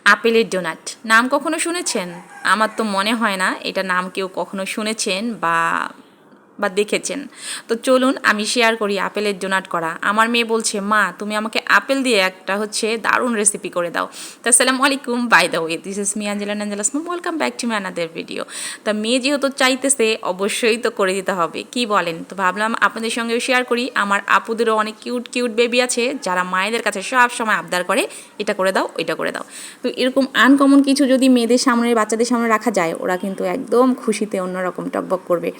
আপেলের ডোনাট নাম কখনো শুনেছেন? আমার তো মনে হয় না এটা নাম কেউ কখনো শুনেছেন বা দেখেছেন। তো চলুন আমি শেয়ার করি আপেলের ডোনাট করা। আমার মেয়ে বলছে, মা তুমি আমাকে আপেল দিয়ে একটা দারুণ রেসিপি করে দাও। তো আসসালামু আলাইকুম, by the way this is me Angela mom, welcome back to my another video. তা মেয়ে যেহেতু চাইতেছে অবশ্যই তো করে দিতে হবে, কি বলেন? তো ভাবলাম আপনাদের সঙ্গেও শেয়ার করি। আমার আপুদেরও অনেক কিউট কিউট বেবি আছে যারা মায়েদের কাছে সব সময় আবদার করে এটা করে দাও ওইটা করে দাও। তো এরকম আনকমন কিছু যদি মেয়েদের সামনে বাচ্চাদের সামনে রাখা যায়, ওরা কিন্তু একদম খুশিতে অন্যরকম টকবক করবে।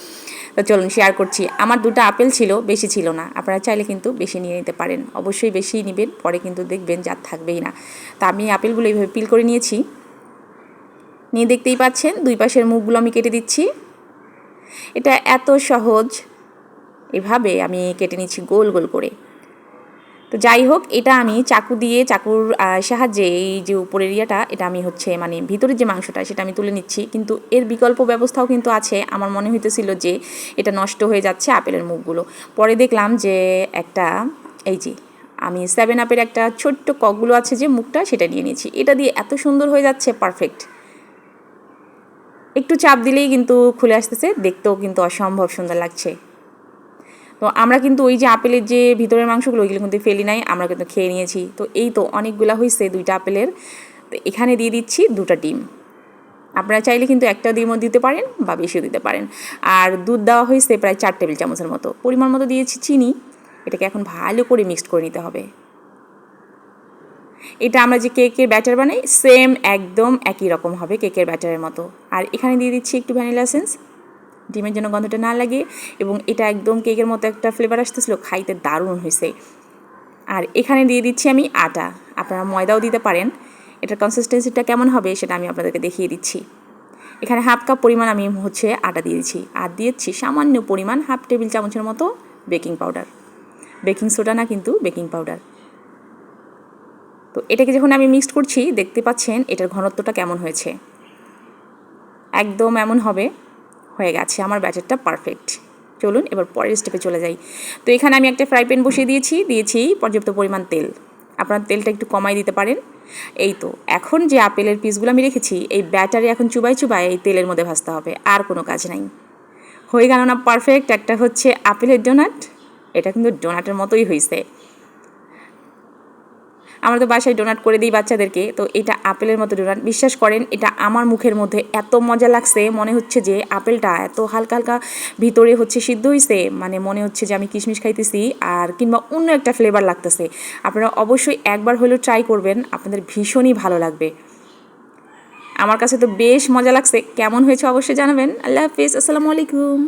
তো চলুন শেয়ার করছি। আমার 2টা আপেল ছিল, বেশি ছিল না। আপনারা চাইলে কিন্তু বেশি নিয়ে নিতে পারেন, অবশ্যই বেশি নেবেন, পরে কিন্তু দেখবেন যা থাকবেই না। তা আমি আপেলগুলো এইভাবে পিল করে নিয়েছি, নিয়ে দেখতেই পাচ্ছেন 2 পাশের মুখগুলো আমি কেটে দিচ্ছি। এটা এত সহজ, এভাবে আমি কেটে নিচ্ছি গোল গোল করে। তো যাই হোক, এটা আমি চাকুর সাহায্যে এই যে উপরের ইয়েটা, এটা আমি মানে ভিতরের যে মাংসটা সেটা আমি তুলে নিচ্ছি। কিন্তু এর বিকল্প ব্যবস্থাও কিন্তু আছে। আমার মনে হইতেছিল যে এটা নষ্ট হয়ে যাচ্ছে আপেলের মুখগুলো, পরে দেখলাম যে একটা এই যে আমি 7 আপের একটা ছোট্ট ককগুলো আছে যে মুখটা, সেটা নিয়ে নিয়েছি। এটা দিয়ে এত সুন্দর হয়ে যাচ্ছে, পারফেক্ট। একটু চাপ দিলেই কিন্তু খুলে আসতেছে, দেখতেও কিন্তু অসম্ভব সুন্দর লাগছে। তো আমরা কিন্তু ওই যে আপেলের যে ভিতরের মাংসগুলো ওইগুলো কিন্তু ফেলি নাই, আমরা কিন্তু খেয়ে নিয়েছি। তো এই তো অনেকগুলো হয়েছে 2টা আপেলের। তো এখানে দিয়ে দিচ্ছি 2টা ডিম। আপনারা চাইলে কিন্তু একটা ডিমও দিতে পারেন বা বেশিও দিতে পারেন। আর দুধ দেওয়া হয়েছে প্রায় 4 টেবিল চামচের মতো, পরিমাণ মতো দিয়েছি চিনি। এটাকে এখন ভালো করে মিক্সড করে নিতে হবে। এটা আমরা যে কেকের ব্যাটার বানাই সেম একদম একই রকম হবে কেকের ব্যাটারের মতো। আর এখানে দিয়ে দিচ্ছি একটু ভ্যানিলা এসেন্স, ডিমের জন্য গন্ধটা না লাগে, এবং এটা একদম কেকের মতো একটা ফ্লেভার আসতেছিল, খাইতে দারুণ হয়েছে। আর এখানে দিয়ে দিচ্ছি আমি আটা, আপনারা ময়দাও দিতে পারেন। এটার কনসিস্টেন্সিটা কেমন হবে সেটা আমি আপনাদেরকে দেখিয়ে দিচ্ছি। এখানে হাফ কাপ পরিমাণ আমি আটা দিয়ে দিচ্ছি, আর দিয়েছি সামান্য পরিমাণ 1/2 টেবিল চামচের মতো বেকিং পাউডার, বেকিং সোডা না কিন্তু বেকিং পাউডার। তো এটাকে যখন আমি মিক্সড করছি, দেখতে পাচ্ছেন এটার ঘনত্বটা কেমন হয়েছে, একদম এমন হবে। হয়ে গেছে আমার ব্যাটারটা পারফেক্ট। চলুন এবার পরের স্টেপে চলে যাই। তো এখানে আমি একটা ফ্রাই প্যান বসিয়ে দিয়েছি পর্যাপ্ত পরিমাণ তেল। আপনার তেলটা একটু কমাই দিতে পারেন। এই তো এখন যে আপেলের পিসগুলো আমি রেখেছি, এই ব্যাটারে এখন চুবাই এই তেলের মধ্যে ভাজতে হবে, আর কোনো কাজ নাই। হয়ে গেল না পারফেক্ট একটা আপেলের ডোনাট? এটা কিন্তু ডোনাটের মতোই হয়েছে। আমরা তো বাসায় ডোনাট করে দিই বাচ্চাদেরকে, তো এটা আপেলের মতো ডোনাট। বিশ্বাস করেন এটা আমার মুখের মধ্যে এত মজা লাগছে, মনে হচ্ছে যে আপেলটা এত হালকা হালকা ভিতরে সিদ্ধ হয়েছে, মানে মনে হচ্ছে যে আমি কিশমিশ খাইতেছি, আর কিংবা অন্য একটা ফ্লেভার লাগতেছে। আপনারা অবশ্যই একবার হলেও ট্রাই করবেন, আপনাদের ভীষণই ভালো লাগবে। আমার কাছে তো বেশ মজা লাগছে। কেমন হয়েছে অবশ্যই জানাবেন। আল্লাহ হাফিজ, আসসালামু আলাইকুম।